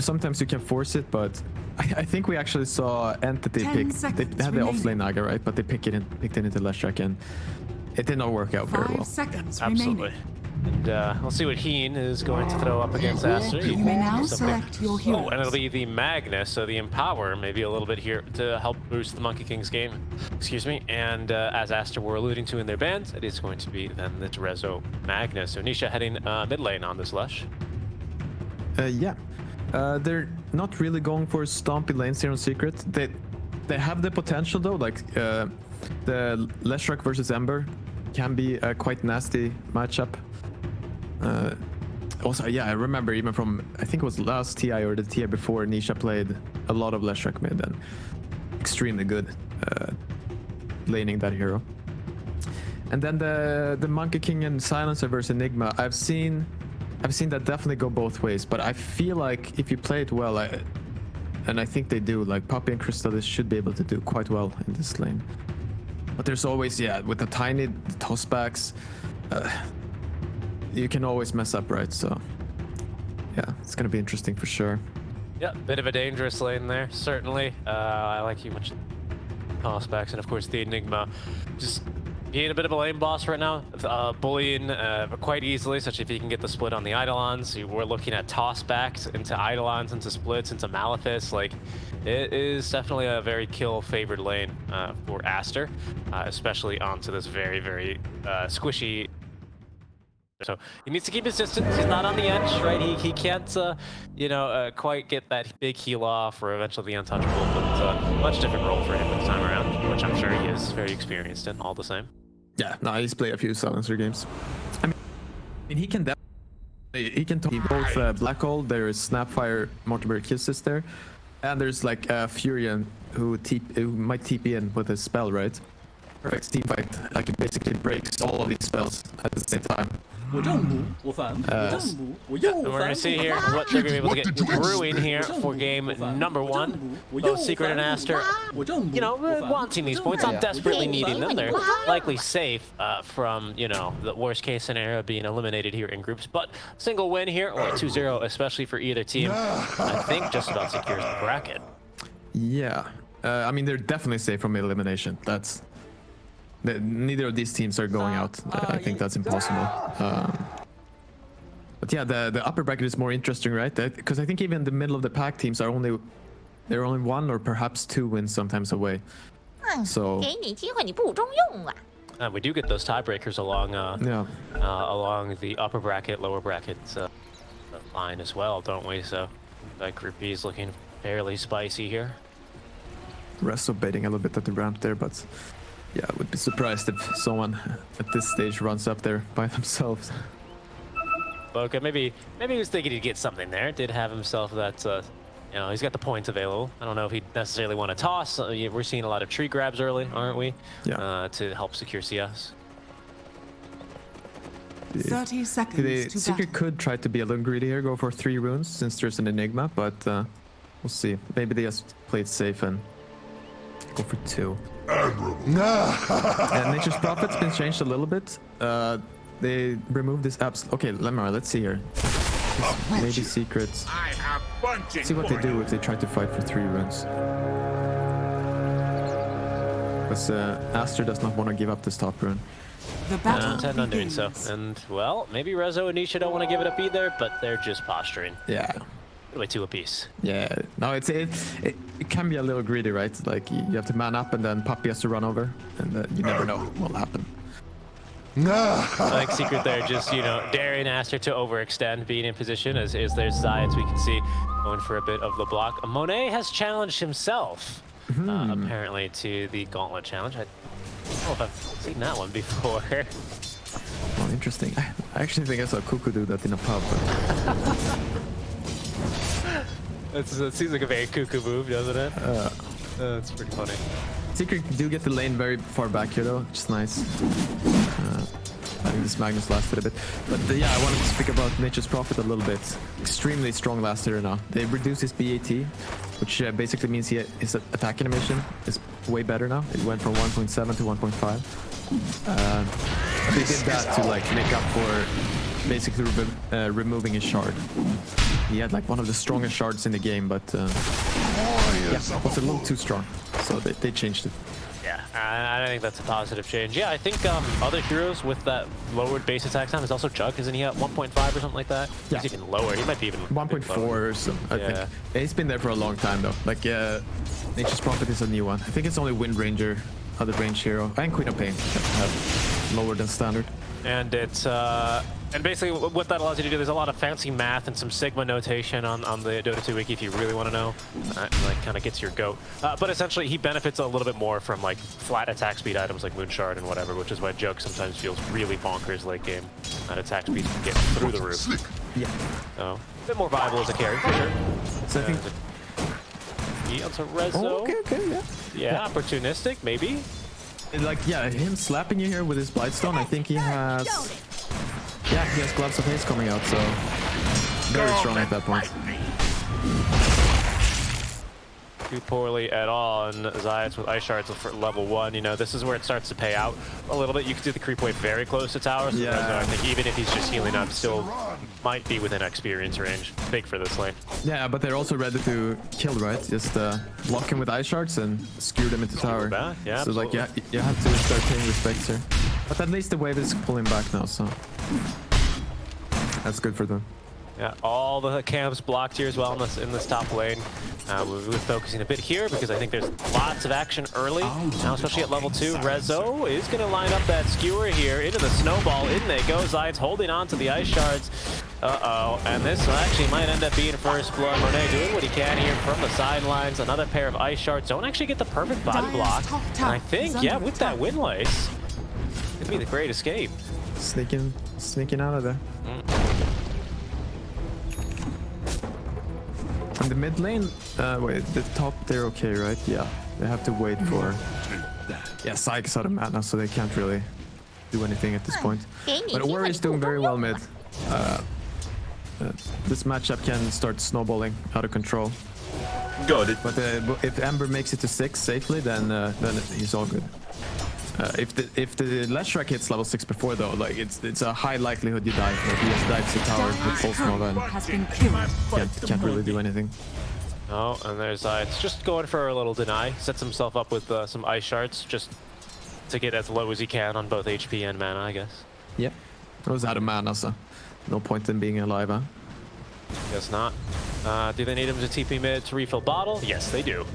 sometimes you can force it, but I think we actually saw Entity pick. They had the off-lane Naga, right? But they picked it into Leshrac, and it did not work out very well. 5 seconds Absolutely. remaining. And we'll see what Heen is going to throw up against Aster. You may now select your heroes. Oh, and it'll be the Magnus, so the Empower, maybe a little bit here to help boost the Monkey King's game. Excuse me. And as Aster were alluding to in their band, it is going to be then the Rezo Magnus. So Nisha heading mid lane on this Lesh. Yeah. They're not really going for stompy lanes here on Secret. They have the potential though, like the Leshrac versus Ember can be a quite nasty matchup. Also, yeah, I remember even from, I think it was last TI or the TI before, Nisha played a lot of Leshrac mid and extremely good laning that hero. And then the Monkey King and Silencer versus Enigma, I've seen that definitely go both ways, but I feel like if you play it well, and I think they do, like Poppy and Crystallis should be able to do quite well in this lane. But there's always, yeah, with the tiny tossbacks, you can always mess up, right? So, yeah, it's gonna be interesting for sure. Yeah, bit of a dangerous lane there, certainly. I like you mentioned tossbacks, and of course the Enigma just being a bit of a lane boss right now, bullying quite easily, such if you can get the split on the Eidolons. We're looking at tossbacks into Eidolons, into splits, into Malefice. Like, it is definitely a very kill-favored lane for Aster, especially onto this very, very squishy. So he needs to keep his distance. He's not on the edge, right? He can't, quite get that big heal off or eventually the untouchable, but much different role for him this time around, which I'm sure he is very experienced in, all the same. Yeah, no, he's played a few Silencer games. I mean, he can definitely, he can talk both Black Hole, there is Snapfire, Mortimer Kisses there, and there's like Furion who might TP in with his spell, right? Perfect team fight, like it basically breaks all of these spells at the same time. And we're going to see here what they're going to be able to get brewing here for game number 1. Both Secret and Aster, wanting these points, not desperately needing them. They're likely safe from, the worst case scenario being eliminated here in groups. But single win here, or 2-0, especially for either team, I think just about secures the bracket. Yeah, I mean, they're definitely safe from elimination. Neither of these teams are going out. I think that's impossible. But yeah, the upper bracket is more interesting, right? Because I think even the middle of the pack teams are only 1 or perhaps 2 wins sometimes away. So we do get those tiebreakers along along the upper bracket, lower bracket line as well, don't we? So that Group B is looking fairly spicy here. Resto baiting a little bit at the ramp there, but yeah, I would be surprised if someone at this stage runs up there by themselves. Boca, maybe he was thinking he'd get something there. Did have himself that, he's got the points available. I don't know if he'd necessarily want to toss. We're seeing a lot of tree grabs early, aren't we? Yeah. To help secure CS. 30 seconds to Secret could try to be a little greedy here, go for 3 runes since there's an Enigma, but we'll see. Maybe they just play it safe and go for 2. Nature's Prophet's been changed a little bit. They removed this apps. Okay, let's see here. Maybe Secrets. See what they do if they try to fight for 3 runes. Because Aster does not want to give up this top rune. I intend on doing so. And, well, maybe Rezo and Nisha don't want to give it up either, but they're just posturing. Yeah. Way 2 apiece. Yeah, no, it can be a little greedy, right? Like you have to man up and then Puppy has to run over, and you never know what'll happen. Like Secret there, just daring Aster to overextend, being in position as there's Zions we can see going for a bit of the block. Monet has challenged himself apparently to the Gauntlet challenge. I don't know if I've seen that one before. Well, interesting. I actually think I saw Cuckoo do that in a pub. It seems like a very cuckoo move, doesn't it? It's pretty funny. Secret do get the lane very far back here though, which is nice. I think this Magnus lasted a bit. But yeah, I wanted to speak about Nature's Prophet a little bit. Extremely strong last hitter now. They reduced his BAT, which basically means his attack animation is way better now. It went from 1.7 to 1.5. They did that to like make up for basically removing his shard. He had like one of the strongest shards in the game, but yeah, it was a little too strong, so they changed it. Yeah, I think that's a positive change. Yeah, I think other heroes with that lowered base attack time is also Jug. Isn't he at 1.5 or something like that? Yeah. He's even lower. He might be even 1.4 or so, I think. Yeah, he's been there for a long time though. Like, Nature's Prophet is a new one. I think it's only Wind Ranger, other range hero, and Queen of Pain that have lower than standard. And it's and basically what that allows you to do, there's a lot of fancy math and some Sigma notation on the Dota 2 wiki if you really want to know. Like kind of gets your goat. But essentially he benefits a little bit more from like flat attack speed items like Moonshard and whatever, which is why Jug sometimes feels really bonkers late game. That attack speed can get through the roof. Yeah. So a bit more viable as a carry for sure. So I think he onto Rezo. Oh, okay, yeah. Opportunistic maybe. Like, yeah, him slapping you here with his Blightstone, I think he has... Yeah, he has Gloves of Haste coming out, so... Very strong at that point. Too poorly at all, and Zayats with Ice Shards for level 1, you know, this is where it starts to pay out a little bit. You can see the creep wave very close to tower, so I think even if he's just healing up, still might be within experience range. Big for this lane. Yeah, but they're also ready to kill, right? Just block him with Ice Shards and skewer them into tower. Back. Yeah, so absolutely. like, you have to start paying respects here. But at least the wave is pulling back now, so... That's good for them. Yeah, all the camps blocked here as well in this top lane. We're focusing a bit here because I think there's lots of action early. Now, especially at level 2, Rezo is going to line up that skewer here into the snowball. In they go. Zayat's holding on to the Ice Shards. Uh-oh, and this actually might end up being first blood. Monet doing what he can here from the sidelines. Another pair of Ice Shards don't actually get the perfect body block. And I think, yeah, with that Wind Lace, it'd be the great escape. Sneaking out of there. In the mid lane, wait, the top they're okay, right? Yeah, they have to wait for... Yeah, Psyche's out of mana, so they can't really do anything at this point. But Ori is doing very well mid. This matchup can start snowballing out of control. Got it. But if Ember makes it to 6 safely, then he's all good. If the Leshrac hits level 6 before though, like it's a high likelihood you die. Like he just dives to tower with Pulse Nova and can't really do anything. Oh, and there's it's just going for a little deny. Sets himself up with some Ice Shards just to get as low as he can on both HP and mana, I guess. Yep. I was out of mana, so no point in being alive, huh? Guess not. Do they need him to TP mid to refill bottle? Yes, they do.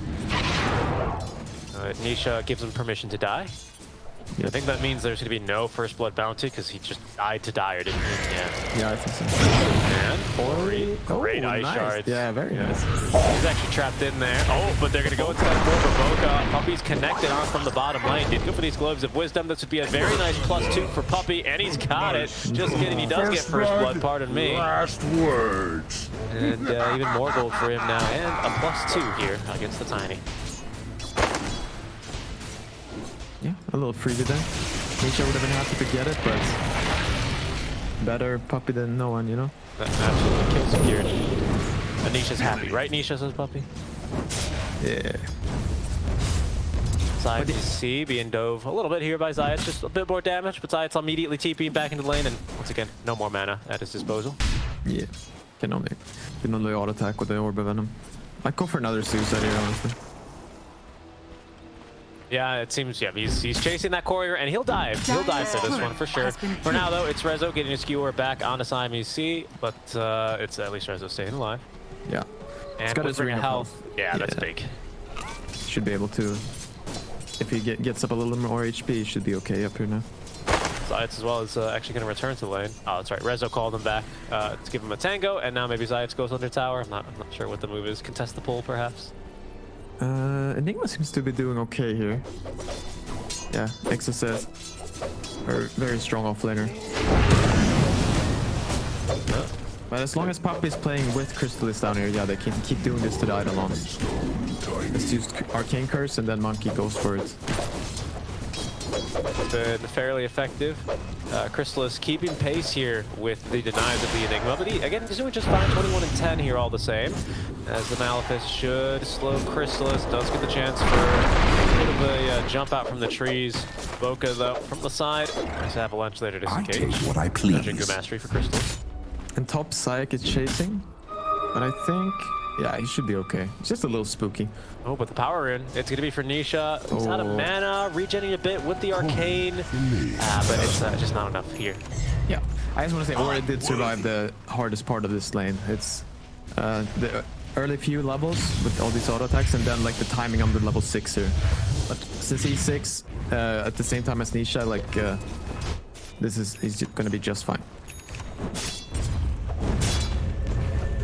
Nisha gives him permission to die. Yep. I think that means there's going to be no first blood bounty because he just died to die, or didn't he? Yeah, I think so. And Ori, great Ice nice. Shards. Yeah, very nice. He's actually trapped in there. Oh, but they're going to go into that for Boca. Puppy's connected on from the bottom lane. Did go for these Globes of Wisdom. This would be a very nice +2 for Puppy, and he's got it. Just kidding, he does get first blood, pardon me. Last words. And even more gold for him now, and a +2 here against the Tiny. Yeah, a little freebie there. Nisha would have been happy to get it, but better Puppy than no one, you know? That absolutely kills security. And Nisha's happy, right, Nisha, says Puppy? Yeah. Zayat C being dove a little bit here by Zayat, just a bit more damage, but Zayat's immediately TPing back into the lane, and once again, no more mana at his disposal. Yeah, can only auto attack with the Orb of Venom. I'd go for another suicide here, honestly. Yeah, it seems, yeah, he's chasing that courier, and he'll dive. He'll dive for this one, for sure. For now, though, it's Rezo getting a skewer back onto Siamese C, but it's at least Rezo staying alive. Yeah. And got his ring ring of of health. Yeah, that's big. Should be able to... If he gets up a little more HP, he should be okay up here now. Zayats as well is actually going to return to the lane. Oh, that's right. Rezo called him back to give him a tango, and now maybe Zayats goes under tower. I'm not sure what the move is. Contest the pull, perhaps. Enigma seems to be doing okay here. Yeah, XSS are very strong offlaner. But as long as Puppy's playing with Crystallis down here, yeah, they can keep doing this to the Eidolons. Let's use Arcane Curse and then Monkey goes for it. It's been fairly effective. Crystallis keeping pace here with the denies of the Enigma, but again, he's doing just fine, 21 and 10 here all the same. As the Malefice should slow Crystallis, does get the chance for a bit of a jump out from the trees. Boca, though, from the side. Nice avalanche there to disengage. I take what I please. Jingu mastery for Crystallis. And top Psych is chasing, but I think, yeah, he should be okay. It's just a little spooky. Oh, but the power in. It's going to be for Nisha. He's out of mana, regenerating a bit with the arcane, but it's just not enough here. Yeah, I just want to say, Ori did survive the hardest part of this lane. It's the early few levels with all these auto attacks, and then like the timing on the level 6 here. But since he's 6, at the same time as Nisha, like he's going to be just fine.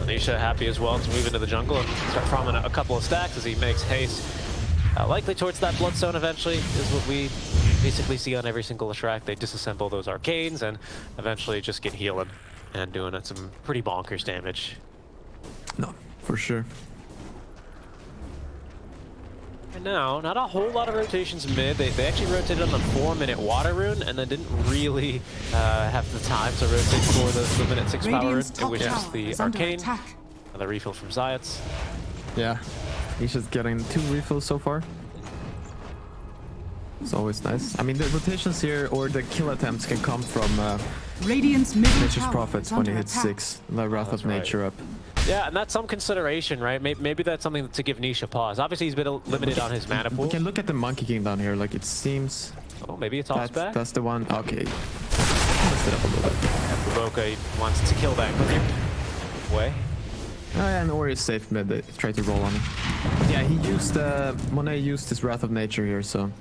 Nisha happy as well to move into the jungle and start farming a couple of stacks as he makes haste. Likely towards that Bloodstone eventually is what we basically see on every single Shrek. They disassemble those arcanes and eventually just get healing and doing some pretty bonkers damage. No, for sure. And now, not a whole lot of rotations mid. They actually rotated on the 4-minute water rune and then didn't really have the time to rotate for the minute 6 power rune, which is the arcane. Another refill from Zayats. Yeah, he's just getting 2 refills so far. It's always nice. I mean, the rotations here or the kill attempts can come from Radiant's middle Nature's tower Prophet is when under he hits attack. 6. The Wrath of Nature up. Yeah, and that's some consideration, right? Maybe that's something to give Nisha pause. Obviously, he's been limited on his mana pool. We can look at the Monkey King down here. Like, it seems... Oh, maybe it's off back. That's the one. Okay. Messed it up a little bit. And Boca wants to kill that quicker. Way. Oh, yeah, and Ori is safe mid. They try to roll on him. Yeah, he used... Monet used his Wrath of Nature here, so...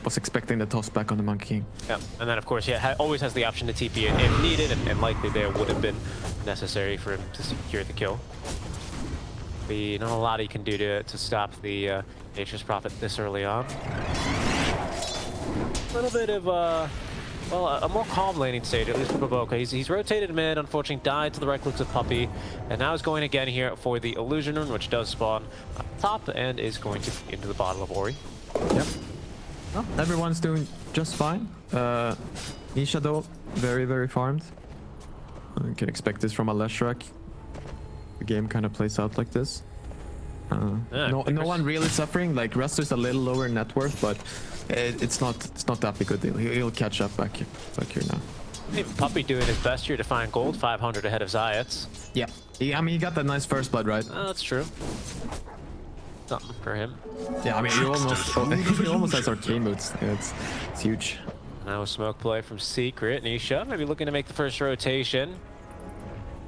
Was expecting the toss back on the Monkey King. Yeah, and then of course, yeah, always has the option to TP it if needed, and likely there would have been necessary for him to secure the kill. Not a lot he can do to stop the Nature's Prophet this early on. A little bit of well, a more calm laning stage, at least for Boca. He's rotated mid, unfortunately died to the right clicks of Puppey, and now is going again here for the Illusion Rune, which does spawn up top and is going to into the bottle of Ori. Yep. Well, everyone's doing just fine. Nisha though, very, very farmed. You can expect this from a Leshrac. The game kind of plays out like this. No one really suffering. Like Rester's a little lower net worth, but it's not that big a deal. He'll catch up back here now. Even Puppey doing his best here to find gold, 500 ahead of Zayats. Yeah. I mean, he got that nice first blood, right? That's true. Something for him. Yeah, I mean, he almost has arcane moods. Yeah, it's huge. Now a smoke play from Secret. Nisha maybe looking to make the first rotation.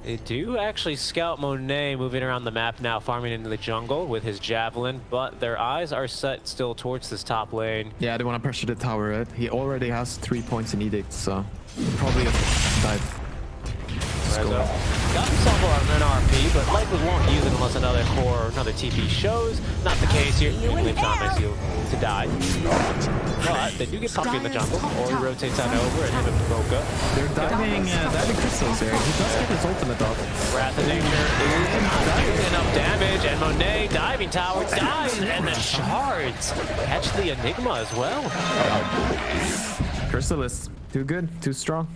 They do actually scout Monet moving around the map now, farming into the jungle with his javelin, but their eyes are set still towards this top lane. Yeah, they want to pressure the tower, right? He already has 3 points in Edict, so probably dive. Got himself an RP, but likely won't use it unless another core or another TP shows. Not the case here. Leaves on Mysil to die. But they do get Puppey in the jungle. Ori rotates on over and him and Boca. They're diving crystals here. He does get his ultimate off. Wrath of Nature is not doing enough damage, and Monet diving tower dies, and the shards catch the Enigma as well. Crystal is too good, too strong.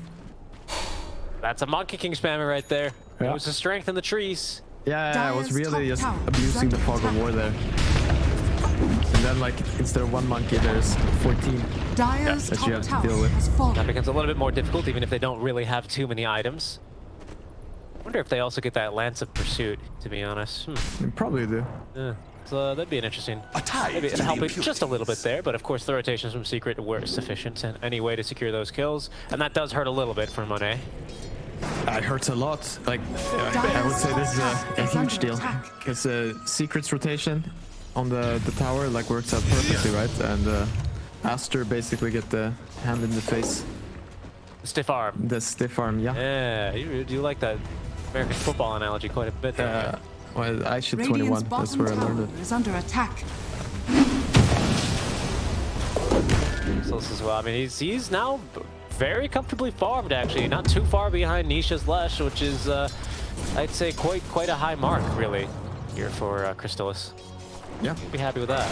That's a Monkey King spammer right there. Yeah. It was the strength in the trees. Yeah, I was really just abusing the fog of war there. And then, like, instead of 1 monkey, there's 14 Dire's that you top have to deal tower with. has fallen. That becomes a little bit more difficult, even if they don't really have too many items. I wonder if they also get that Lance of Pursuit, to be honest. They probably do. Yeah. So that'd be an interesting. tide Maybe to help the it just a little bit there, but of course the rotations from Secret were sufficient in any way to secure those kills, and that does hurt a little bit for Monet. It hurts a lot. Like, I would say this is a huge deal. Because Secret's rotation on the tower like works out perfectly, right? And Aster basically get the hand in the face. Stiff arm. The stiff arm, yeah. Yeah, you like that American football analogy quite a bit there. Well, I should 21. Radiant's That's where I bottom learned tower it. is under attack. So this as well. I mean, he's now very comfortably farmed, actually. Not too far behind Nisha's Lesh, which is, I'd say, quite a high mark, really, here for Crystallis. Yeah. Be happy with that.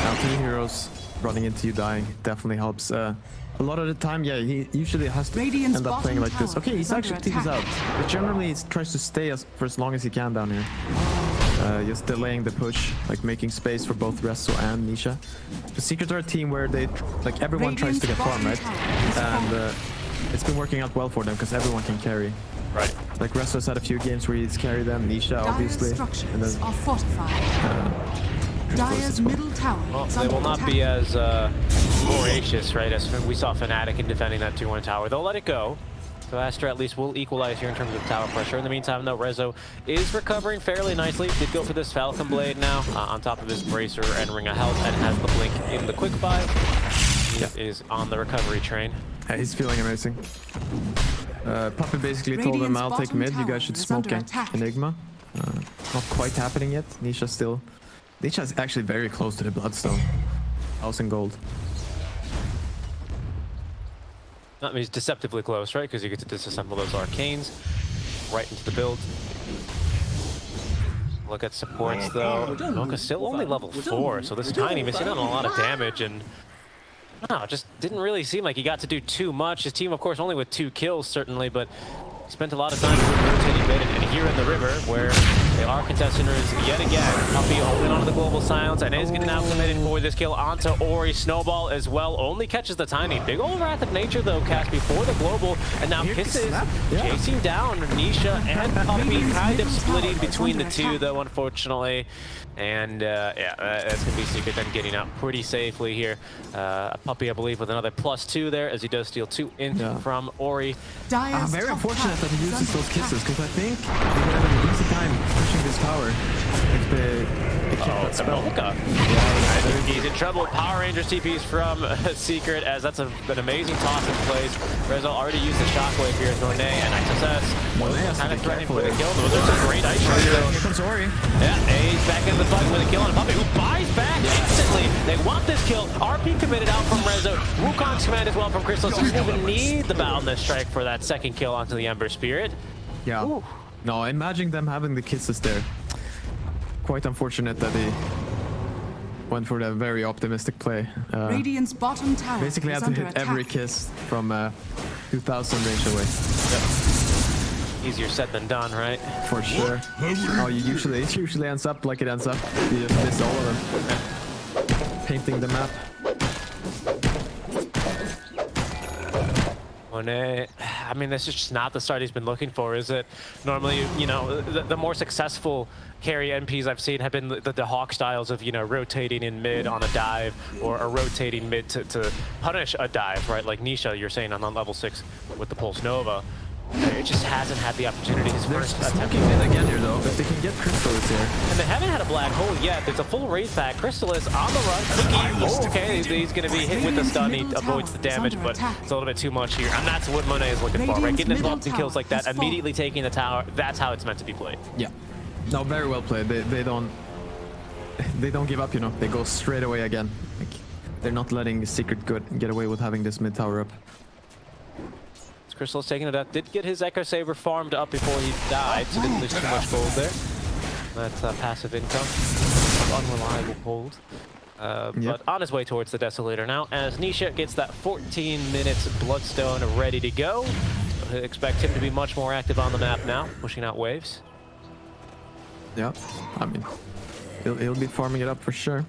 Now 2 heroes running into you dying definitely helps. A lot of the time, yeah, he usually has to Radiant's end up playing bottom like this. tower Okay, he's is under actually TP's out. attack. But generally, he tries to stay for as long as he can down here. Just delaying the push, like making space for both Resto and Nisha. The Secret are a team where they, like everyone tries to get farm, right? And it's been working out well for them because everyone can carry. Right. Like Resto's had a few games where he's carried them, Nisha obviously. And Structures then are fortified. Dire's middle tower Well, is they under will not attack. be as voracious, right, as we saw Fnatic in defending that 2-1 tower. They'll let it go. So Aster at least will equalize here in terms of tower pressure. In the meantime, though, Rezo is recovering fairly nicely. Did go for this Falcon Blade now on top of his Bracer and Ring of Health, and has the Blink in the quick buy. He is on the recovery train. yeah, he's feeling amazing. Puppy basically told him, Radiant's I'll take bottom mid, you tower guys should is smoke under attack. Enigma. Not quite happening yet. Nisha still. Nisha's actually very close to the Bloodstone. 1,000 gold. That means deceptively close, right? Because you get to disassemble those arcanes right into the build. Look at supports, though. Mocha's still only level 4, so this Tiny missing out on a lot of damage, and no, just didn't really seem like he got to do too much. His team, of course, only with 2 kills, certainly, but spent a lot of time rotating mid, and here in the river, where they are contesters yet again. Puppy holding onto the global silence, and is getting out committed for this kill onto Ori. Snowball as well, only catches the Tiny. Big old Wrath of Nature, though, cast before the global, and now Kisses chasing down Nisha and Puppy, kind of splitting between the two, though, unfortunately. And yeah, that's going to be Secret then getting out pretty safely here. Puppy, I believe, with another +2 there, as he does steal 2 in from Ori. Dire's Very top unfortunate that tower he is uses under those kisses, attack. because I think they would have an easy time pushing this tower if they kept that spell. He's in trouble. Power Rangers TPs from Secret, as that's an amazing toss in place. Rezo already used the shockwave here as Monet and ISS Monet has to kind of be threatening careful for the here. kill. Those are some great ice shots, Here though. comes Ori. Yeah, he's back in the fight with a kill on Puppy, who buys back instantly. They want this kill. RP committed out from Rezo. Wukong's command as well from Crystal. So doesn't even need the Boundless Strike for that second kill onto the Ember Spirit. Yeah. Ooh. No, imagine them having the kisses there. Quite unfortunate that they went for that very optimistic play. Radiant's bottom tower Basically is had to under hit attack. every kiss from 2,000 range away. Easier said than done, right? For sure. Oh, it usually ends up like it ends up. You just miss all of them. Painting the map. Monet, I mean, this is just not the start he's been looking for, is it? Normally, you know, the more successful carry NPs I've seen have been the Hawk styles of, you know, rotating in mid on a dive, or rotating mid to punish a dive, right? Like Nisha, you're saying on level 6 with the Pulse Nova. It just hasn't had the opportunity. His They're first attempt. smoking it again here though. If they can get Crystallis here. And they haven't had a black hole yet. There's a full Wraith pack. Crystallis on the run. Thinking, okay, he's going to be hit with the stun. He avoids the damage, but it's a little bit too much here. And that's what Monet is looking for, right? Getting involved in kills like that, immediately taking the tower. That's how it's meant to be played. Yeah. No, very well played. They don't give up, you know. They go straight away again. Like, they're not letting Secret get away with having this mid tower up. Crystal's taking it up. Did get his Echo Saber farmed up before he died, so didn't lose too much gold there. That's passive income. Unreliable hold. But on his way towards the Desolator now, as Nisha gets that 14 minutes Bloodstone ready to go. So expect him to be much more active on the map now, pushing out waves. Yeah, I mean, he'll be farming it up for sure.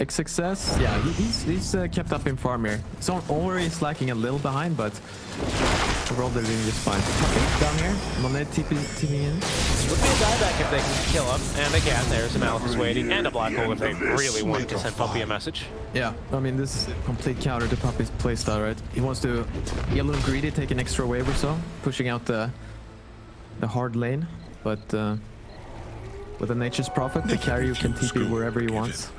Success, yeah, he's kept up in farm here. So Ori is lacking a little behind, but overall they're doing just fine. Puppy down here, Monet TP in. Would be a dieback if they can kill him, and they can. There's a Malithus waiting, and a Black Hole if they really want to send Puppy a message. Yeah, I mean, this is a complete counter to Puppy's playstyle, right? He wants to get a little greedy, take an extra wave or so, pushing out the hard lane, but with a Nature's Prophet, the carry can TP wherever he wants.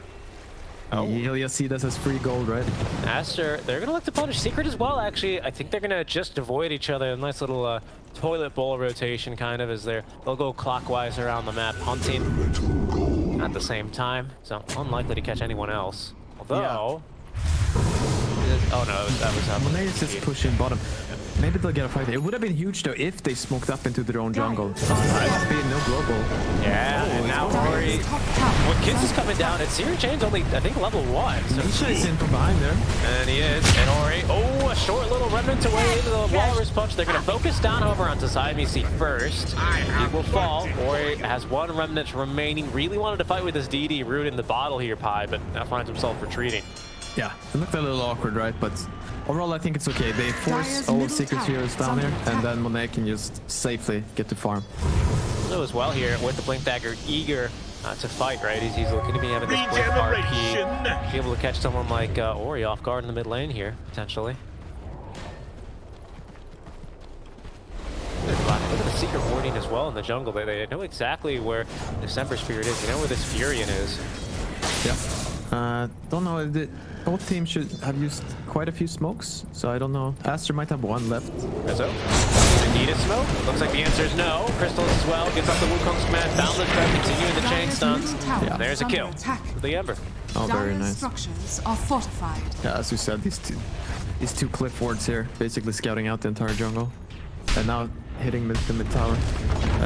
Oh. He'll just see this as free gold, right? Aster, they're going to look to punish Secret as well, actually. I think they're going to just avoid each other. A nice little toilet bowl rotation, kind of, as they'll go clockwise around the map, hunting at the same time. So unlikely to catch anyone else. Although... Oh no, that was... Monet is just pushing bottom. Maybe they'll get a fight. It would have been huge though if they smoked up into their own jungle. Puppy, no global. Yeah, and now Ori Ori, when Kiss is coming down, and Searing Chain's only, I think, level 1. So Nisha is in from behind there. and he is, and Ori, oh, a short little remnant away into the Walrus Punch. They're going to focus down, however, onto Siamese first. He will fall. Ori has 1 remnant remaining. Really wanted to fight with his DD root in the bottle here, Pi, but now finds himself retreating. Yeah, it looked a little awkward, right? But overall, I think it's okay. They force all Secret Heroes down here, and then Monet can just safely get to farm. So as well here with the Blink Dagger, eager to fight, right? He's looking to be having this Blink RP, be able to catch someone like Ori off guard in the mid lane here, potentially. Look at the secret warding as well in the jungle. They know exactly where December Spirit is. They know where this Furion is. Yeah. Don't know. Both teams should have used quite a few smokes, so I don't know. Aster might have 1 left. So, need a smoke? Looks like the answer is no. Crystals as well. Gets up the Wukong's command. Boundless Trap continuing the chain stuns. Yeah. There's a kill for the Ember. Oh, very nice. Structures are fortified. Yeah, as you said, these two cliff wards here, basically scouting out the entire jungle. And now hitting the mid tower.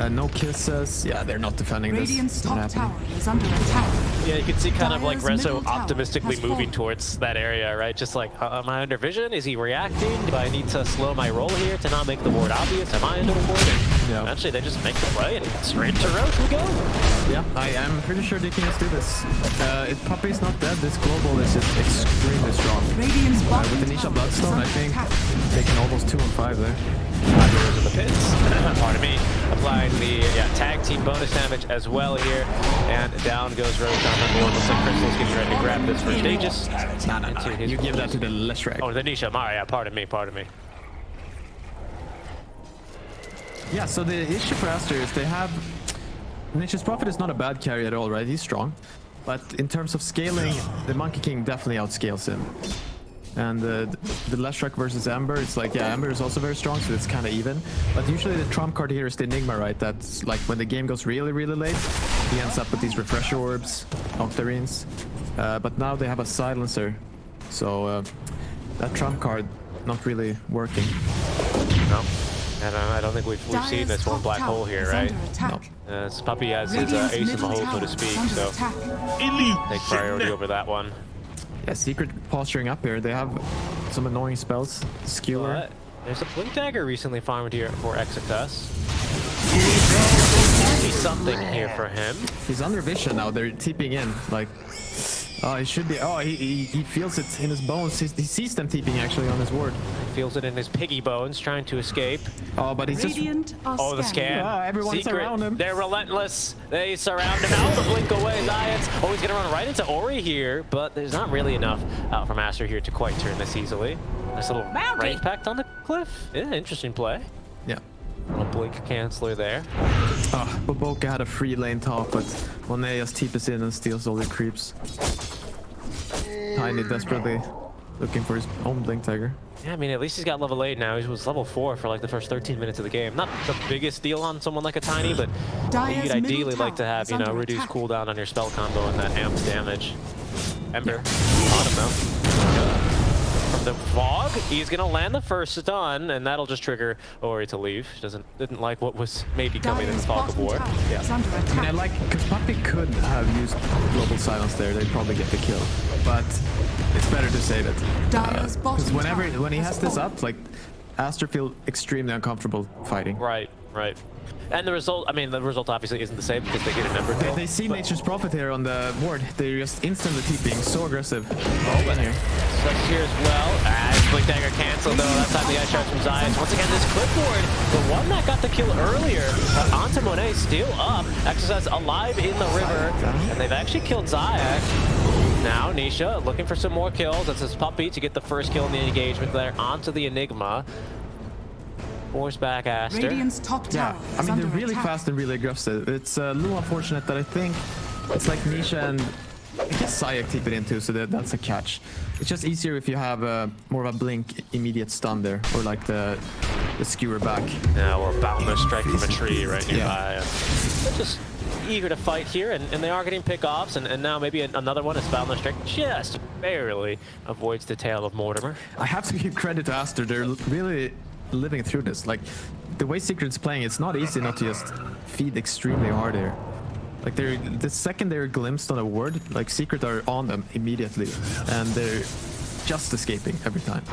No kisses. Yeah, they're not defending Radiant's this. It's not top happening. tower is under attack. Yeah, you can see kind of like Dire's Rezo middle tower optimistically has moving fallen. towards that area, right? Just like, am I under vision? Is he reacting? Do I need to slow my roll here to not make the ward obvious? Am I under the ward? Yeah. Eventually, they just make the play and straight to Roche we go. Yeah, I am pretty sure they can just do this. If Puppy's not dead, this global is just extremely strong. Radiant's bottom With the Nisha tower Bloodstone, is I think under attack. they can almost 2 on 5 there. Goes in the pits. Pardon me. Applying the tag team bonus damage as well here. And down goes Roche on the board. Looks like Crystal's getting ready to grab this for Stages. No. You give that to the Leshrac. Oh, the Nisha. Yeah, pardon me. Yeah, so the issue for Aster is they have... Nature's Prophet is not a bad carry at all, right? He's strong. But in terms of scaling, the Monkey King definitely outscales him. And the Leshrac versus Ember, it's like, yeah, Ember is also very strong, so it's kind of even. But usually the trump card here is the Enigma, right? That's like when the game goes really, really late, he ends up with these Refresher Orbs, Octarines. But now they have a Silencer. So that trump card not really working. No. I don't think we've seen this one black hole here, right? No. This Puppy has his ace in the hole, so to speak, so take priority over that one. Yeah, Secret posturing up here. They have some annoying spells. Skewer. But there's a Blink Dagger recently farmed here for Exodus. Be something here for him. He's under vision now. They're TPing in. Like, oh, he should be. Oh, he feels it in his bones. He sees them TPing actually on his ward. He feels it in his piggy bones, trying to escape. Oh, but he's just. Oh, the scan. Everyone's Secret. around him. They're relentless. They surround him. Out the blink away, Zions. Oh, he's gonna run right into Ori here, but there's not really enough out from Aster here to quite turn this easily. Nice little range pact on the cliff. Yeah, interesting play. Yeah. A blink canceller there. Oh, Boboka had a free lane top, but Monet just TPs in and steals all the creeps. Tiny desperately looking for his own Blink Tiger. Yeah, I mean, at least he's got level 8 now. He was level 4 for like the first 13 minutes of the game. Not the biggest deal on someone like a Tiny, but you'd ideally like to have, you know, reduced cooldown on your spell combo and that amped damage. Ember, on him though. From the fog, he's gonna land the first stun, and that'll just trigger Ori to leave. Didn't like what was maybe coming in the fog of war. Yeah. I mean, I like, because Puppy could have used Global Silence there. They'd probably get the kill, but it's better to save it. Because when he has this up, like, Aster feel extremely uncomfortable fighting. Right. And the result, I mean, the result obviously isn't the same because they get a number kill. They see Nature's Prophet here on the board. They're just instantly TPing, so aggressive. Oh, in here. Stuck here as well. Blink Dagger canceled though. That time the Ice Shards from Zions. Once again, this clipboard, the one that got the kill earlier, onto Monet, still up. Exercise alive in the river, and they've actually killed Zayak. Now Nisha looking for some more kills. That's his Puppy to get the first kill in the engagement there onto the Enigma. Force back Aster. Yeah, I mean, they're really fast and really aggressive. It's a little unfortunate that I think it's like Nisha and I guess Zayak keep it in too, so that's a catch. It's just easier if you have more of a blink immediate stun there, or like the skewer back. Yeah, or a boundless strike from a tree right nearby. Yeah. They're just eager to fight here, and they are getting pick-offs, and now maybe another one is boundless strike just barely avoids the tail of Mortimer. I have to give credit to Aster. They're really living through this. Like, the way Secret's playing, it's not easy not to just feed extremely hard here. Like the second they're glimpsed on a ward, like Secret are on them immediately, and they're just escaping every time.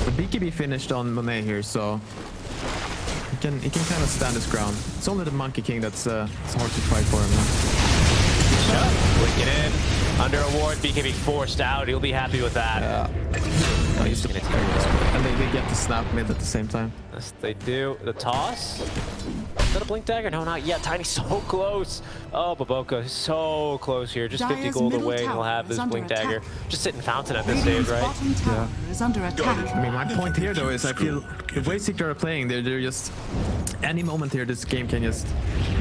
But BKB finished on Monet here, so he can kind of stand his ground. It's only the Monkey King that's it's hard to fight for him now. Blink it in. Under a ward, BKB forced out. He'll be happy with that. Yeah. No, he's gonna take this. And they get the snap mid at the same time. Yes, they do. The toss. Is that a blink dagger? No, not yet. Tiny so close. Oh, Baboka so close here. Just 50 gold away, and he'll have this blink dagger. Just sitting fountain at this stage, right? Yeah. Is under attack. I mean, my point here though is I feel the way Secret are playing, they're just any moment here this game can just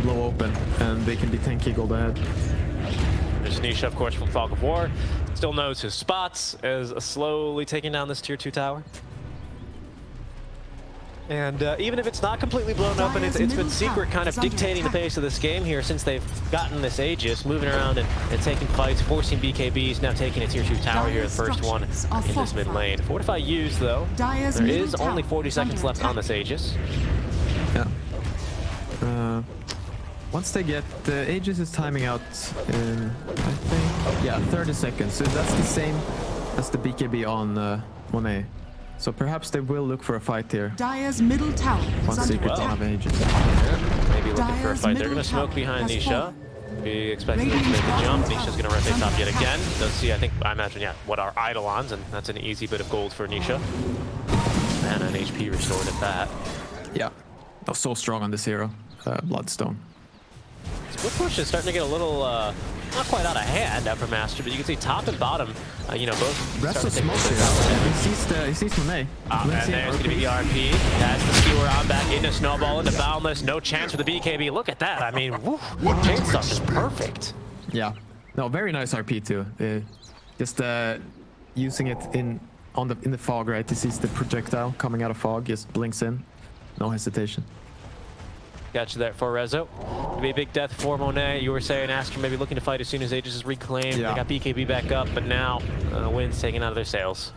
blow open and they can be 10k gold ahead. There's Nisha, of course, from Fog of War. Still knows his spots, is slowly taking down this tier 2 tower. And even if it's not completely blown up, and it's been Secret kind of dictating the pace of this game here since they've gotten this Aegis, moving around and taking fights, forcing BKBs, now taking a tier 2 tower here, the first one in this mid lane. Fortify used though. There is only 40 seconds left on this Aegis. Yeah. Once they get the Aegis is timing out in, I think, yeah, 30 seconds. So that's the same as the BKB on Monet. So perhaps they will look for a fight here. Dire's middle tower Once Secret don't have Aegis. Yeah, maybe looking for a fight. They're going to smoke behind Nisha. We expecting them to make the jump. Nisha's going to run face top yet again. Does see, I imagine, yeah, what are Eidolons, and that's an easy bit of gold for Nisha. And an HP restored at that. Yeah, that was so strong on this hero, Bloodstone. Split push is starting to get a little, not quite out of hand after Master, but you can see top and bottom, you know, both. Rest of smoke here. He sees Monet. And there's going to be the RP. Has the skewer on back into Snowball, into Boundless. No chance for the BKB. Look at that. I mean, woo, chain stuff is perfect. Yeah. No, very nice RP too. Just using it in the fog, right? He sees the projectile coming out of fog, just blinks in. No hesitation. Got you there for Rezo. It'll be a big death for Monet. You were saying Aster maybe looking to fight as soon as Aegis is reclaimed. Yeah. They got BKB back up, but now wind's taken out of their sails.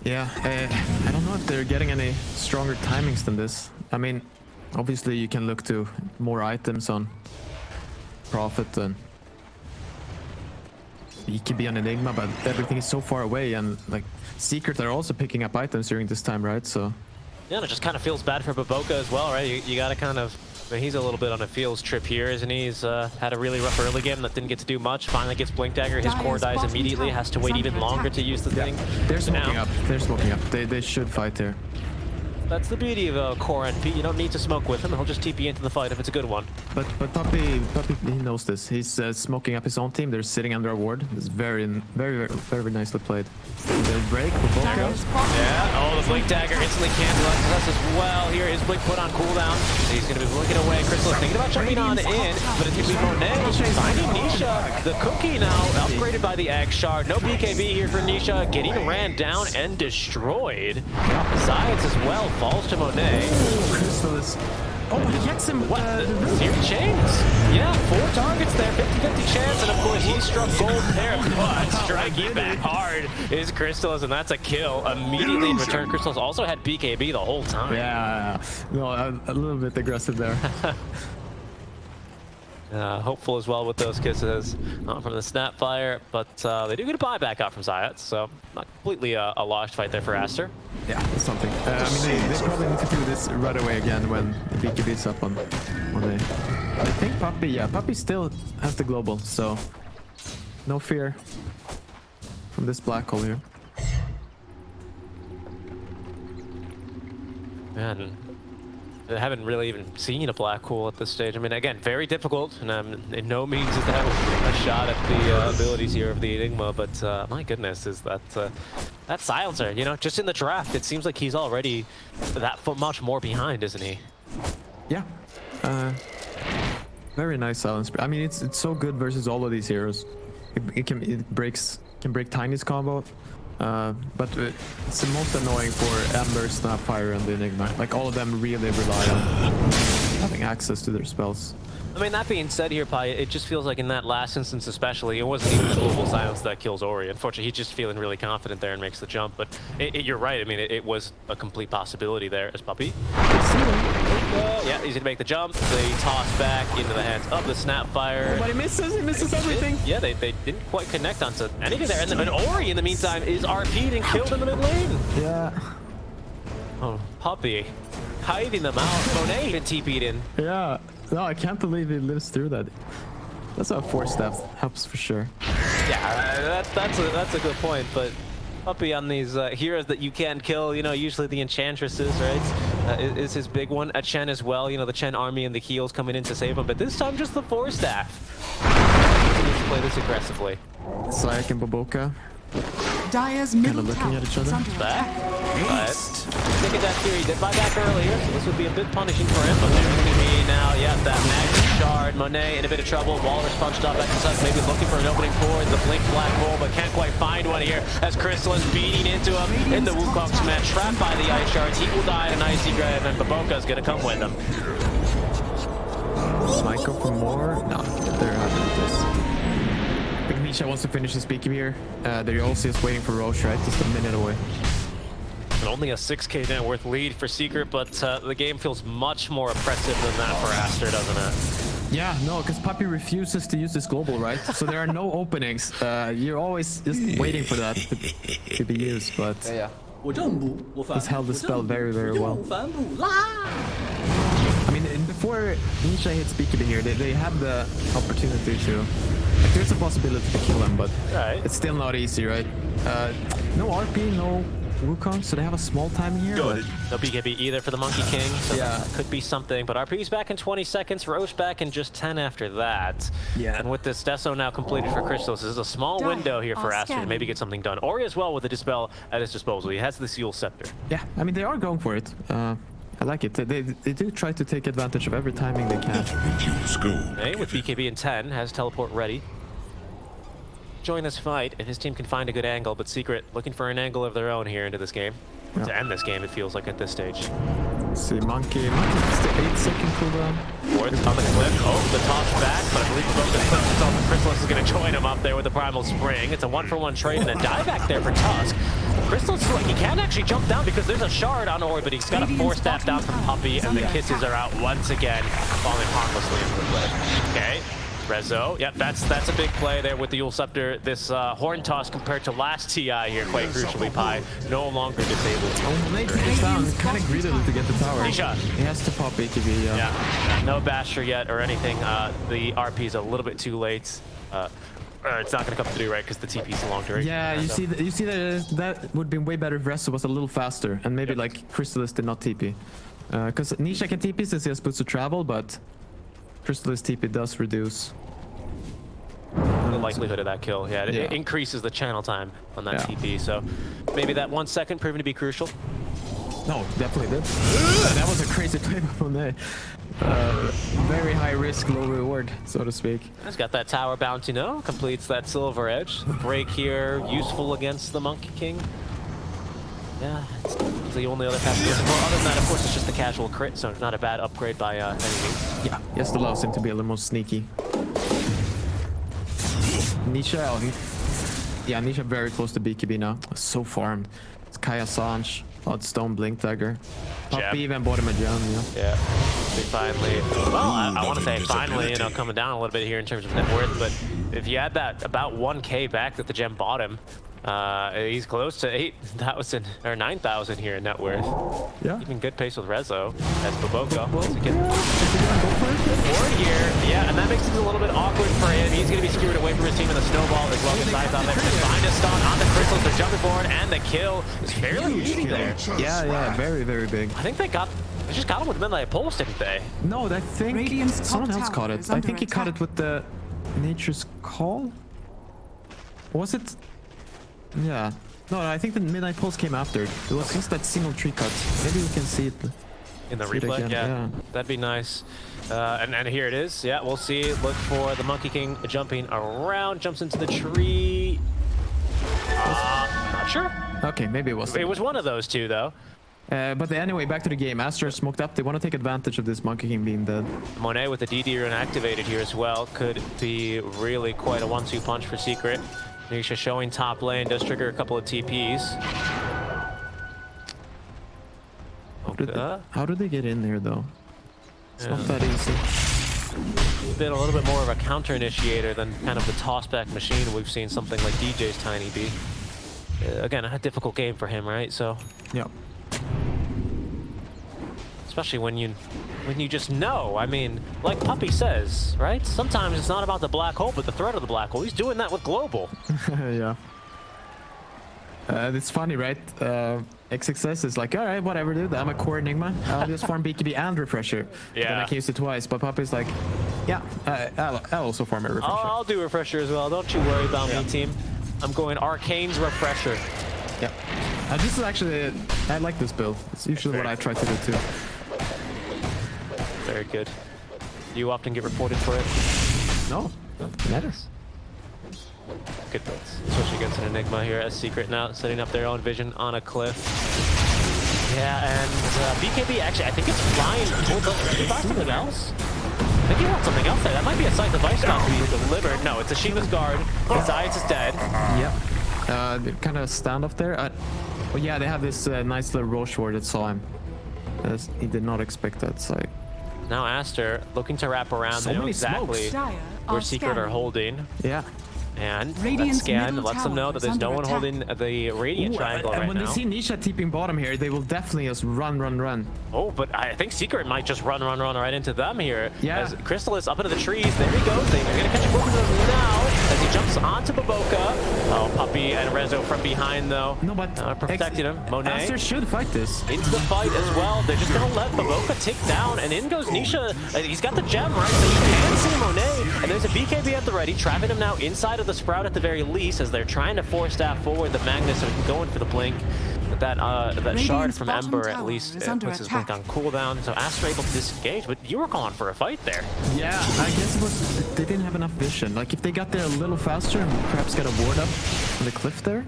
Yeah, I don't know if they're getting any stronger timings than this. I mean, obviously you can look to more items on Prophet and BKB on Enigma, but everything is so far away, and like Secret are also picking up items during this time, right? So yeah, and it just kind of feels bad for Baboka as well, right? You got to kind of. He's a little bit on a feels trip here, isn't he? He's had a really rough early game that didn't get to do much. Finally gets Blink Dagger. His core dies immediately. Has to wait even longer to use the thing. They're smoking up. They're smoking up. They should fight here. That's the beauty of a core NP. You don't need to smoke with him. He'll just TP into the fight if it's a good one. But Puppy, he knows this. He's smoking up his own team. They're sitting under a ward. It's very nicely played. They'll break for both guys. Yeah. Oh, the Blink Dagger instantly cancels us as well. Here is Blink put on cooldown. He's going to be blinking away. Crystal is thinking about jumping on in, but it's going to be Monet finding Nisha. The cookie now upgraded by the Egg Shard. No BKB here for Nisha. Getting ran down and destroyed. Science as well. Falls to Monet. Crystal is... Oh, he gets him. What? Zero chains? Yeah, 4 targets there, 50-50 chance, and of course he struck gold there, but striking back hard is Crystals, and that's a kill immediately in return. Crystals also had BKB the whole time. Yeah, no, a little bit aggressive there. Hopeful as well with those kisses from the Snapfire, but they do get a buyback out from Zayat, so not completely a lost fight there for Aster. Yeah, that's something. I mean, they probably need to do this right away again when the BKB's up on the... I think Puppy still has the global, so no fear from this black hole here. Man. I haven't really even seen a black hole at this stage. I mean, again, very difficult, and in no means is that a shot at the abilities here of the Enigma, but my goodness, is that silencer, you know, just in the draft, it seems like he's already that much more behind, isn't he? Yeah. Very nice silence. I mean, it's so good versus all of these heroes. It can break Tiny's combo. But it's the most annoying for Ember, Snapfire, and the Enigma. Like, all of them really rely on having access to their spells. I mean, that being said here, Pi, it just feels like in that last instance especially, it wasn't even the global silence that kills Ori. Unfortunately, he's just feeling really confident there and makes the jump. But you're right, I mean, it was a complete possibility there as Puppy. Beboka. Yeah, he's gonna make the jump. The toss back into the hands of the Snapfire. But he misses everything. Yeah, they didn't quite connect onto anything there. And then Ori, in the meantime, is RP'd and killed in the mid lane. Yeah. Oh, Puppy. Hiding them out. Monet even TP'd in. Yeah. No, I can't believe he lives through that. That's how force depth helps for sure. Yeah, that's a good point, but Puppy on these heroes that you can't kill, you know, usually the Enchantresses, right, is his big one. A Chen as well, you know, the Chen army and the heals coming in to save him, but this time just the Force Staff. Continues to play this aggressively. Sayak and Boboka Dire's kind middle of looking tower at each is other. under Back, attack. but thinking that theory did buy back earlier, so this would be a bit punishing for him, but there's going to be now, yeah, that Magic Shard. Monet in a bit of trouble. Walrus punched up at the side, maybe looking for an opening for the Blink Black Hole, but can't quite find one here as Crystal is beating into him in the Wukong Smash, trapped by the Ice Shards. He will die at an Icy Grave, and Baboka's going to come with him. Might go for more. No, they're happy with this. I think Nisha wants to finish his BKB here. They're also just waiting for Roche, right? Just a minute away. And only a 6k net worth lead for Secret, but the game feels much more oppressive than that for Aster, doesn't it? Yeah, no, because Puppy refuses to use this global, right? So there are no openings. You're always just waiting for that to be used, but he's held the spell very, very well. I mean, before Nisha hits BKB here, they have the opportunity to... Like, there's a possibility to kill him, but it's still not easy, right? No RP, no Wukong, so they have a small time here. No BKB either for the Monkey King, so that could be something. But RP's back in 20 seconds, Roche back in just 10 after that. Yeah. And with this Deso now completed for Crystal, this is a small window here for Aster to maybe get something done. Ori as well with the Dispel at his disposal. He has the Seal Scepter. Yeah, I mean, they are going for it. I like it. They do try to take advantage of every timing they can. Hey, with BKB in 10, has teleport ready. Join this fight, and his team can find a good angle, but Secret looking for an angle of their own here into this game. Yeah. To end this game, it feels like at this stage. Let's see, Monkey just the 8-second cooldown. Ward's on the cliff. Oh, the toss back, but I believe the Boca clips himself, and Chrysalis is going to join him up there with the Primal Spring. It's a 1-for-1 trade and a dieback there for Tusk. Chrysalis, like, he can't actually jump down because there's a shard on Ori, but he's got a Force Staff down from Puppy, and the kisses are out once again, falling harmlessly into the cliff. Okay. Rezo, yep, that's a big play there with the Yule Scepter. This Horn Toss compared to last TI here, quite crucially, Pi, no longer disabled. Oh, Nate takes down, kind of greedily to get the tower. Nisha. He has to pop ATB, Yeah, no Basher yet or anything. The RP's a little bit too late. It's not going to come through, right, because the TP's a long duration. Yeah, you see that would be way better if Rezo was a little faster, and maybe like Chrysalis did not TP. Because Nisha can TP since he has boots to travel, but Chrysalis TP does reduce the likelihood of that kill. Yeah, it increases the channel time on that TP, so maybe that 1 second proving to be crucial. No, definitely did. That was a crazy play by Monet. Very high risk, low reward, so to speak. He's got that tower bounty, no? Completes that silver edge. The break here, useful against the Monkey King. Yeah, it's the only other path. Well, other than that, of course, it's just the casual crit, so not a bad upgrade by any means. Yeah, just allows him to be a little more sneaky. Nisha, Nisha very close to BKB now. So farmed. It's Kaya Sanj, Oddstone, Blink Dagger. Puppy even bought him a gem, Yeah, they finally, well, I want to say finally, coming down a little bit here in terms of net worth, but if you add that about 1k back that the gem bought him, he's close to 8,000 or 9,000 here in net worth. Yeah. Even good pace with Rezo as Boboka. Ward here, yeah, and that makes it a little bit awkward for him. He's going to be skewered away from his team in the snowball as well. Gets eyes on there. Find a stun on the crystals. They're jumping forward, and the kill is fairly easy there. Yeah, very, very big. I think they just got him with Midnight Pulse, didn't they? No, I think Radiant's someone top else caught tower it. is I under think he caught it attack. with the Nature's Call. Was it? Yeah. No, I think the Midnight Pulse came after. It was just that single tree cut. Maybe we can see it in the see it replay. again. Yeah, that'd be nice. And here it is. Yeah, we'll see. Look for the Monkey King jumping around, jumps into the tree. Not sure. Okay, maybe it was. It was one of those two, though. But anyway, back to the game. Aster smoked up. They want to take advantage of this Monkey King being dead. Monet with the DD rune activated here as well could be really quite a 1-2 punch for Secret. Nisha showing top lane, does trigger a couple of TPs. How did they get in there, though? It's not that easy. Been a little bit more of a counter initiator than kind of the tossback machine we've seen something like DJ's Tiny be. Again, a difficult game for him, right? So Yeah. especially when you just know. I mean, like Puppy says, right? Sometimes it's not about the black hole, but the threat of the black hole. He's doing that with Global. Yeah. It's funny, right? XXS is like, all right, whatever, dude. I'm a core Enigma. I'll just farm BKB and Refresher. Yeah. Then I can use it twice. But Puppy's like, yeah, I'll also farm a Refresher. I'll do Refresher as well. Don't you worry about me, team. I'm going Arcane's Refresher. Yeah. This is actually, I like this build. It's usually what I try to do too. Very good. Do you often get reported for it? No, that is. Good builds. Especially against an Enigma here as Secret now, setting up their own vision on a cliff. Yeah, and BKB actually, I think it's flying towards us. Did he buy something else? I think he wants something else there. That might be a Scythe of Ice Cop to be delivered. No, it's a Shiva's Guard. Besides, is dead. Yep. Kind of stand off there. Well, yeah, they have this nice little Roche ward that saw him. He did not expect that, so... Now Aster looking to wrap around. So They know many exactly smokes. where Secret are holding. Yeah. And that Radiant's scan middle lets them know tower that is there's no under one attack. holding the Radiant Triangle and right when now. they see Nisha tipping bottom here, they will definitely just run. Oh, but I think Secret might just run right into them here. Yeah. As Crystal is up into the trees. There he goes. They're going to catch both of them now as he jumps onto Baboka. Oh, Puppy and Rezo from behind, though. No, but... protected him. Monet Aster should fight this. into the fight as well. They're just going to let Baboka tick down, and in goes Nisha. He's got the gem, right? So he can see Monet, and there's a BKB at the ready, trapping him now inside of the Sprout at the very least, as they're trying to force staff forward. The Magnus are going for the blink. But that shard from bottom Ember at tower least is under puts his blink attack. on cooldown, so Aster able to disengage, but you were calling for a fight there. Yeah, I guess it was... They didn't have enough vision. Like, if they got there a little faster and perhaps got a ward up on the cliff there,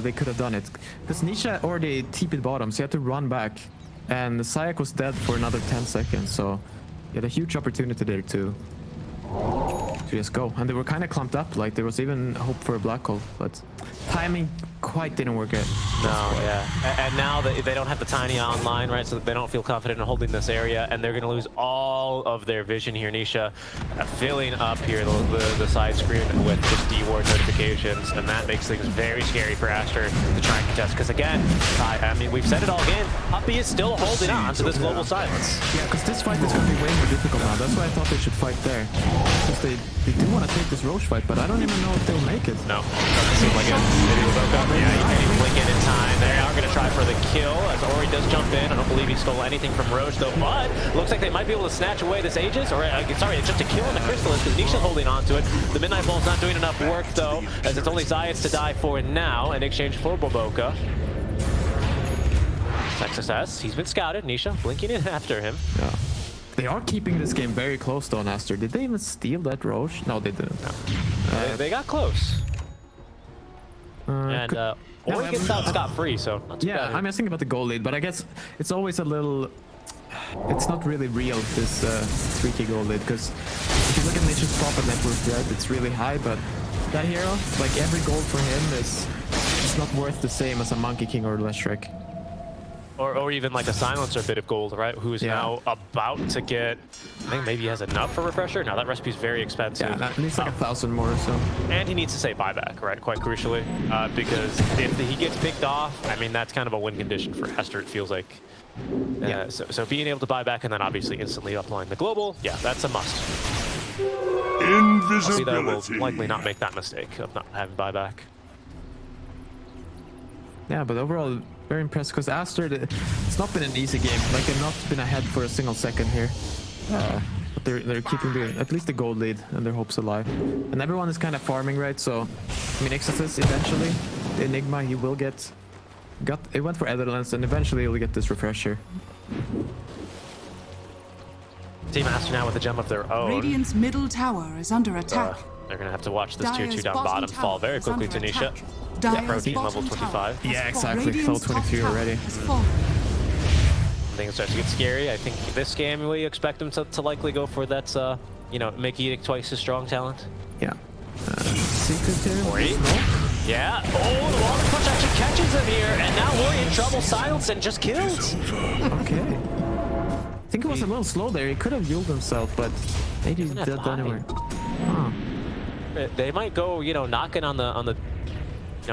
they could have done it. Because Nisha already TP'd bottom, so you had to run back. And the Sayak was dead for another 10 seconds, so you had a huge opportunity there to just go. And they were kind of clumped up, like there was even hope for a black hole, but timing quite didn't work out. No, yeah. And now they don't have the Tiny online, right? So they don't feel confident in holding this area, and they're going to lose all of their vision here. Nisha filling up here the side screen with just D-ward notifications, and that makes things very scary for Aster to try and contest. Because again, I mean, we've said it all again, Puppy is still holding on to this global silence. Yeah, because this fight is going to be way more difficult now. That's why I thought they should fight there. Because they do want to take this Roche fight, but I don't even know if they'll make it. No, doesn't seem like it. Yeah, he can't even blink in time. They are going to try for the kill as Ori does jump in. I don't believe he stole anything from Roche though, but looks like they might be able to snatch away this Aegis, or sorry, it's just a kill on the Crystallis because Nisha's holding on to it. The Midnight Ball's not doing enough work though, as it's only Zayats to die for now in exchange for Baboka. Success, he's been scouted. Nisha blinking in after him. Yeah. They are keeping this game very close though, Aster. Did they even steal that Roche? No, they didn't. No. They got close. And Ori gets out scot-free, so not too bad. I mean, I was thinking about the goal lead, but I guess it's always a little... It's not really real, this 3k goal lead, because if you look at Nisha's profit net worth, right, it's really high, but that hero, like every gold for him is it's not worth the same as a Monkey King or Leshrac. Or even like a Silencer bit of gold, right? Who is now about to get, I think maybe he has enough for Refresher. Now that recipe is very expensive. Yeah, at least like 1,000 more or so. And he needs to say buyback, right? Quite crucially. Because if he gets picked off, I mean, that's kind of a win condition for Aster, it feels like. So being able to buy back and then obviously instantly upline the global, yeah, that's a must. Invisibility. Will likely not make that mistake of not having buyback. Yeah, but overall, very impressed because Aster, it's not been an easy game. Like, they've not been ahead for a single second here. But they're keeping at least the gold lead and their hopes alive. And everyone is kind of farming, right? So, I mean, XSS eventually, the Enigma, he will get... It went for Netherlands and eventually he'll get this Refresher. Team Aster now with a gem of their own. Radiant's middle tower is under attack. They're going to have to watch this tier 2 Dyer's down bottom fall very quickly to Nisha. Protein level 25. Yeah, exactly. Level 23 already. I think it starts to get scary. I think this game we expect them to likely go for that, you know, make Edict twice as strong talent. Yeah. Secret here. Ori. Yeah. Oh, the Water Punch actually catches him here, and now Ori in trouble. Silenced and just killed. Okay. think it was a little slow there. He could have healed himself, but maybe he Doesn't did have anyway. Huh. They might go, you know, knocking on the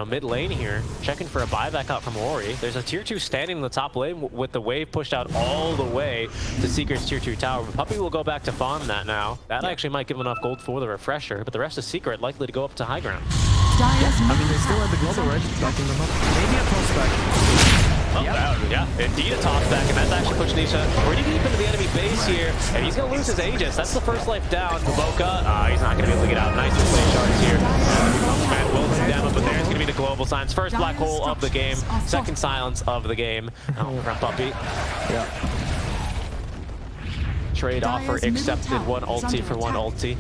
mid lane here, checking for a buyback out from Ori. There's a tier 2 standing in the top lane with the wave pushed out all the way to Secret's tier 2 tower. But Puppey will go back to farm that now. That actually might give enough gold for the refresher, but the rest of Secret likely to go up to high ground. I mean, they still have the global, right? Backing them up. Maybe a tossback. Oh, yeah, indeed a tossback, and that's actually pushed Nisha pretty deep into the enemy base here, and he's going to lose his Aegis. That's the first life down. Baboka, he's not going to be able to get out. Nice play shards here. Man, will come down, but there's going to be the global signs. First black hole of the game, second silence of the game. From Puppey. Yeah. Trade offer accepted. One ulti for one ulti.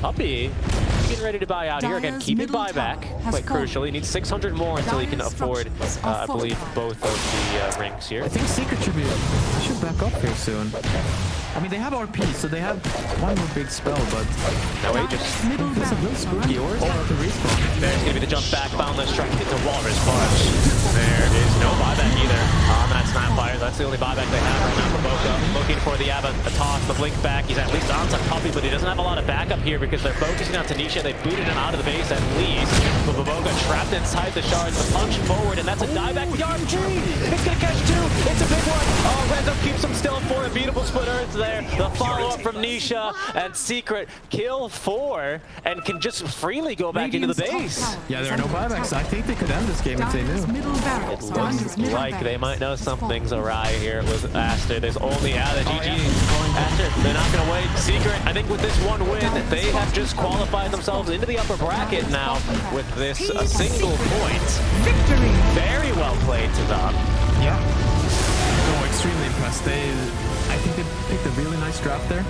Puppey getting ready to buy out here again, keeping buyback quite crucial. He needs 600 more until he can afford, I believe, both of the rings here. I think Secret should back up here soon. I mean, they have RP, so they have one more big spell, but no Aegis. It's a little spooky, or to respawn. There's gonna be the jump back, boundless strike into Walrus Barge. There is no buyback either on that Snapfire. That's the only buyback they have right now for Boca. Looking for the a toss, the blink back. He's at least on some Puppey, but he doesn't have a lot of backup here because they're focusing on Tanisha. They booted him out of the base at least. But Baboka trapped inside the shards, the punch forward, and that's a dieback. The RG! It's gonna catch two! It's a big one! Oh, Renzo keeps him still for a beautiful split earth there. The follow-up from Nisha and Secret kill 4 and can just freely go back into the base. Yeah, there are no buybacks. I think they could end this game if they knew. It looks like they might know something's awry here with Aster. There's only GG. Aster, they're not going to wait. Secret, I think with this one win, they have just qualified themselves into the upper bracket now with this single point. Victory! Very well played to them. Yeah. No, extremely impressed. I think they picked a really nice draft there.